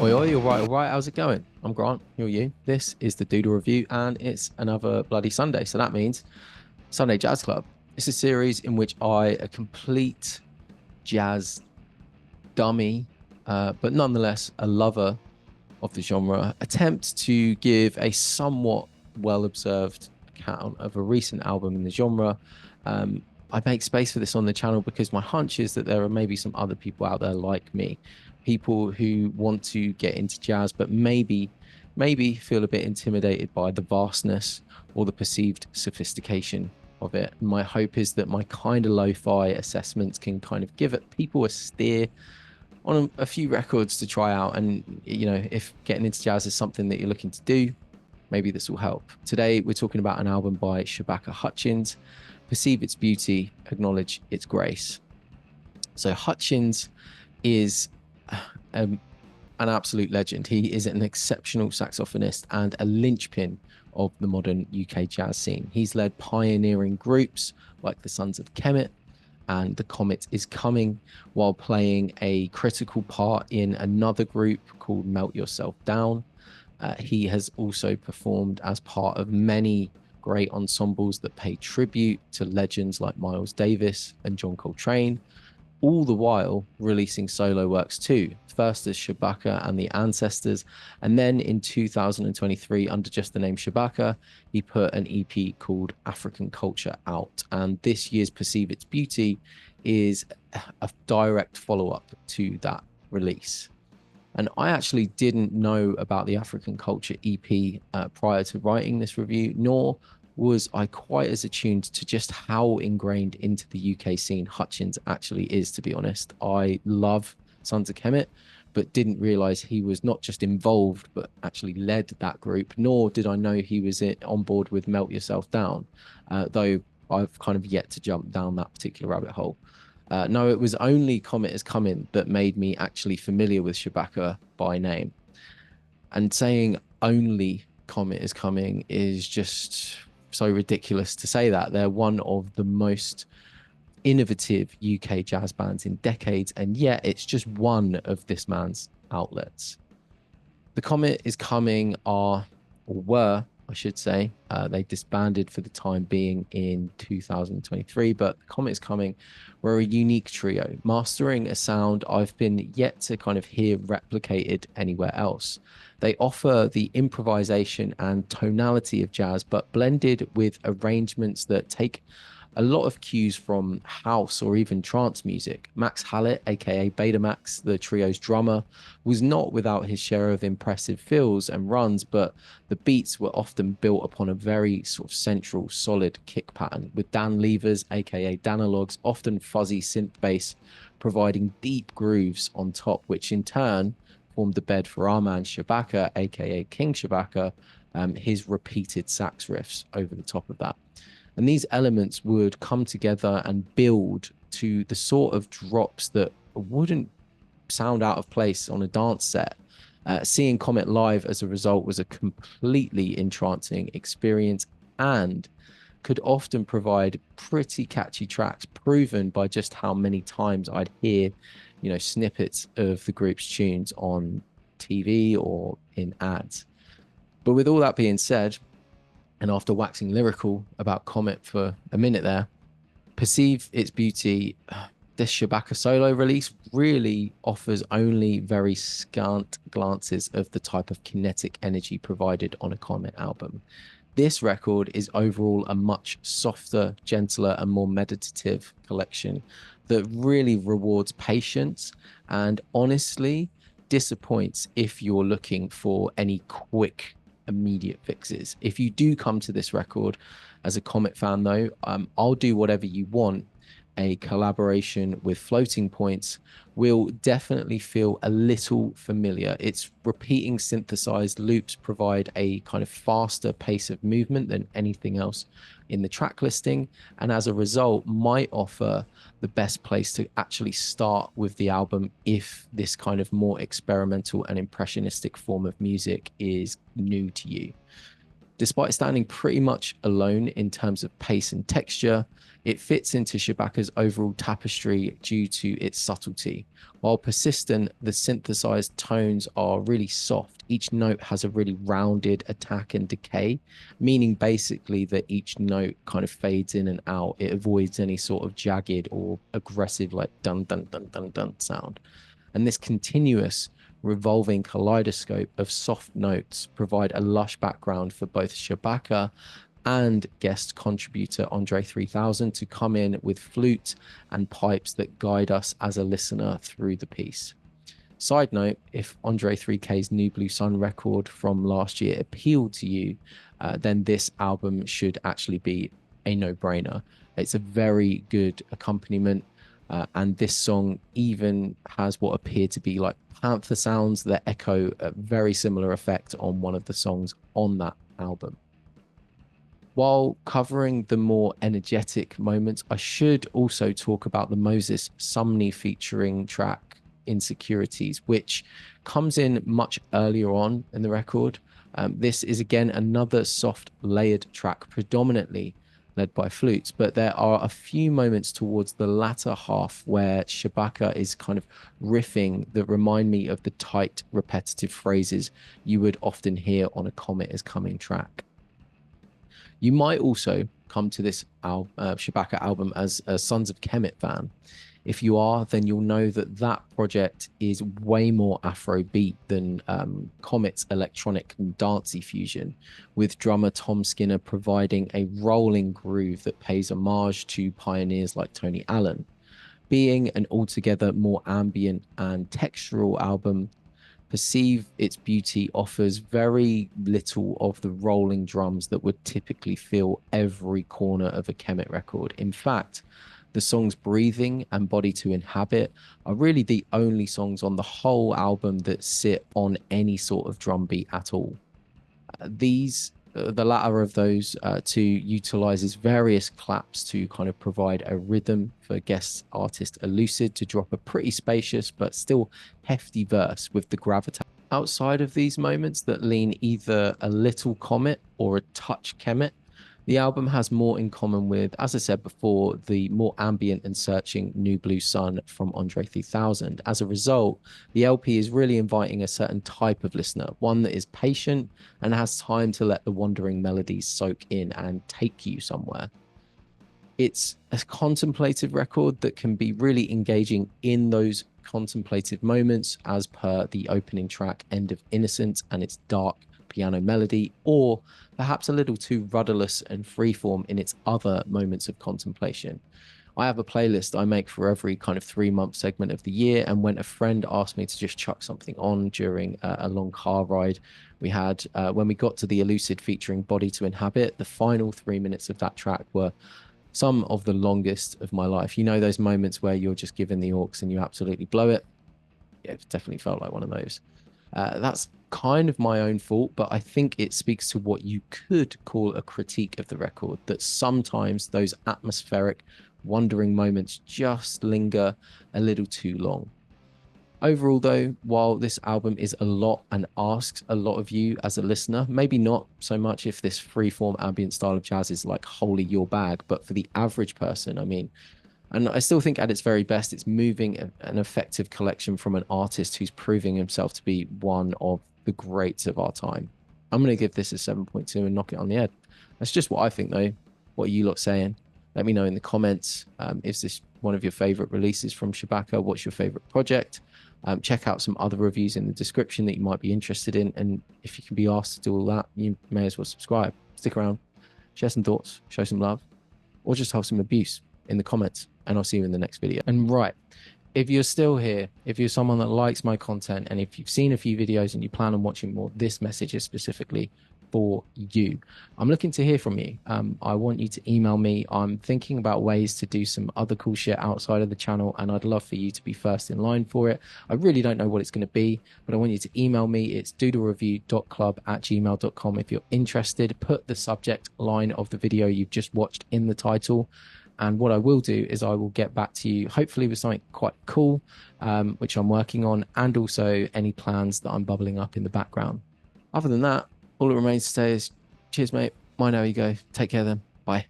Oi, oi, all right. How's it going? I'm Grant. Who are you? This is the Doodle Review, and it's another bloody Sunday. So that means Sunday Jazz Club. It's a series in which I, a complete jazz dummy, but nonetheless a lover of the genre, attempt to give a somewhat well-observed account of a recent album in the genre. I make space for this on the channel because my hunch is that there are maybe some other people out there like me, people who want to get into jazz, but maybe feel a bit intimidated by the vastness or the perceived sophistication of it. My hope is that my kind of lo-fi assessments can kind of give it people a steer on a few records to try out. And, if getting into jazz is something that you're looking to do, maybe this will help. Today, we're talking about an album by Shabaka Hutchins, Perceive Its Beauty, Acknowledge Its Grace. So Hutchins is an absolute legend. He is an exceptional saxophonist and a linchpin of the modern UK jazz scene. He's led pioneering groups like the Sons of Kemet and The Comet Is Coming, while playing a critical part in another group called Melt Yourself Down. He has also performed as part of many great ensembles that pay tribute to legends like Miles Davis and John Coltrane, all the while releasing solo works too. First as Shabaka and the Ancestors, and then in 2023, under just the name Shabaka, he put an EP called African Culture out. And this year's Perceive Its Beauty is a direct follow-up to that release. And I actually didn't know about the African Culture EP prior to writing this review, nor was I quite as attuned to just how ingrained into the UK scene Hutchins actually is, to be honest. I love Sons of Kemet, but didn't realize he was not just involved, but actually led that group, nor did I know he was on board with Melt Yourself Down, though I've kind of yet to jump down that particular rabbit hole. No, it was only Comet Is Coming that made me actually familiar with Shabaka by name. And saying only Comet Is Coming is just so ridiculous to say that. They're one of the most innovative UK jazz bands in decades, and yet it's just one of this man's outlets. The Comet Is Coming or were, I should say, they disbanded for the time being in 2023, but The Comet Is Coming were a unique trio, mastering a sound I've been yet to kind of hear replicated anywhere else. They offer the improvisation and tonality of jazz, but blended with arrangements that take a lot of cues from house or even trance music. Max Hallett, aka Betamax, the trio's drummer, was not without his share of impressive fills and runs, but the beats were often built upon a very sort of central, solid kick pattern, with Dan Levers, aka Danalogs, often fuzzy synth bass, providing deep grooves on top, which in turn formed the bed for our man Shabaka, aka King Shabaka, his repeated sax riffs over the top of that. And these elements would come together and build to the sort of drops that wouldn't sound out of place on a dance set. Seeing Comet live as a result was a completely entrancing experience and could often provide pretty catchy tracks, proven by just how many times I'd hear, snippets of the group's tunes on TV or in ads. But with all that being said, and after waxing lyrical about Comet for a minute there, Perceive Its Beauty, this Shabaka solo release really offers only very scant glances of the type of kinetic energy provided on a Comet album. This record is overall a much softer, gentler, and more meditative collection that really rewards patience and honestly disappoints if you're looking for any quick immediate fixes. If you do come to this record as a Comet fan, though, I'll do whatever you want. A collaboration with Floating Points will definitely feel a little familiar. Its repeating synthesized loops provide a kind of faster pace of movement than anything else in the track listing, and as a result might offer the best place to actually start with the album if this kind of more experimental and impressionistic form of music is new to you. Despite standing pretty much alone in terms of pace and texture, it fits into Shabaka's overall tapestry due to its subtlety. While persistent, the synthesized tones are really soft. Each note has a really rounded attack and decay, meaning basically that each note kind of fades in and out. It avoids any sort of jagged or aggressive, like dun dun dun dun dun sound. And this continuous revolving kaleidoscope of soft notes provide a lush background for both Shabaka and guest contributor Andre 3000 to come in with flute and pipes that guide us as a listener through the piece. Side note, if Andre 3K's New Blue Sun record from last year appealed to you, then this album should actually be a no-brainer. It's a very good accompaniment, and this song even has what appear to be like panther sounds that echo a very similar effect on one of the songs on that album. While covering the more energetic moments, I should also talk about the Moses Sumney featuring track Insecurities, which comes in much earlier on in the record. This is again another soft layered track, predominantly led by flutes, but there are a few moments towards the latter half where Shabaka is kind of riffing that remind me of the tight, repetitive phrases you would often hear on a Comet is Coming track. You might also come to this Shabaka album as a Sons of Kemet fan. If you are, then you'll know that that project is way more Afrobeat than Comet's electronic and dancey fusion, with drummer Tom Skinner providing a rolling groove that pays homage to pioneers like Tony Allen. Being an altogether more ambient and textural album, Perceive Its Beauty offers very little of the rolling drums that would typically fill every corner of a Kemet record. In fact, the songs Breathing and Body to Inhabit are really the only songs on the whole album that sit on any sort of drum beat at all. The latter of those two utilizes various claps to kind of provide a rhythm for guest artist Elucid to drop a pretty spacious but still hefty verse with the gravitas. Outside of these moments that lean either a little Comet or a touch Kemet, the album has more in common with, as I said before, the more ambient and searching New Blue Sun from Andre 3000. As a result, the LP is really inviting a certain type of listener, one that is patient and has time to let the wandering melodies soak in and take you somewhere. It's a contemplative record that can be really engaging in those contemplative moments, as per the opening track, End of Innocence, and its dark piano melody, or perhaps a little too rudderless and freeform in its other moments of contemplation. I have a playlist I make for every kind of 3-month segment of the year, and when a friend asked me to just chuck something on during a long car ride we had, when we got to the Elucid featuring Body to Inhabit, the final 3 minutes of that track were some of the longest of my life. You know, those moments where you're just given the aux and you absolutely blow it? Yeah, it definitely felt like one of those. That's kind of my own fault, but I think it speaks to what you could call a critique of the record, that sometimes those atmospheric, wandering moments just linger a little too long. Overall, though, while this album is a lot and asks a lot of you as a listener, maybe not so much if this freeform ambient style of jazz is like wholly your bag, but for the average person, I mean, and I still think at its very best, it's moving an effective collection from an artist who's proving himself to be one of the greats of our time. I'm going to give this a 7.2 and knock it on the head. That's just what I think, though. What are you lot saying? Let me know in the comments. Is this one of your favorite releases from Shabaka? What's your favorite project? Check out some other reviews in the description that you might be interested in. And if you can be asked to do all that, you may as well subscribe. Stick around, share some thoughts, show some love, or just have some abuse in the comments, and I'll see you in the next video. And right, if you're still here, if you're someone that likes my content, and if you've seen a few videos and you plan on watching more, this message is specifically for you. I'm looking to hear from you. I want you to email me. I'm thinking about ways to do some other cool shit outside of the channel, and I'd love for you to be first in line for it. I really don't know what it's going to be, but I want you to email me. It's doodlereview.club@gmail.com if you're interested. Put the subject line of the video you've just watched in the title. And what I will do is I will get back to you, hopefully with something quite cool, which I'm working on, and also any plans that I'm bubbling up in the background. Other than that, all that remains to say is Cheers, mate. I know you go. Take care then. Bye.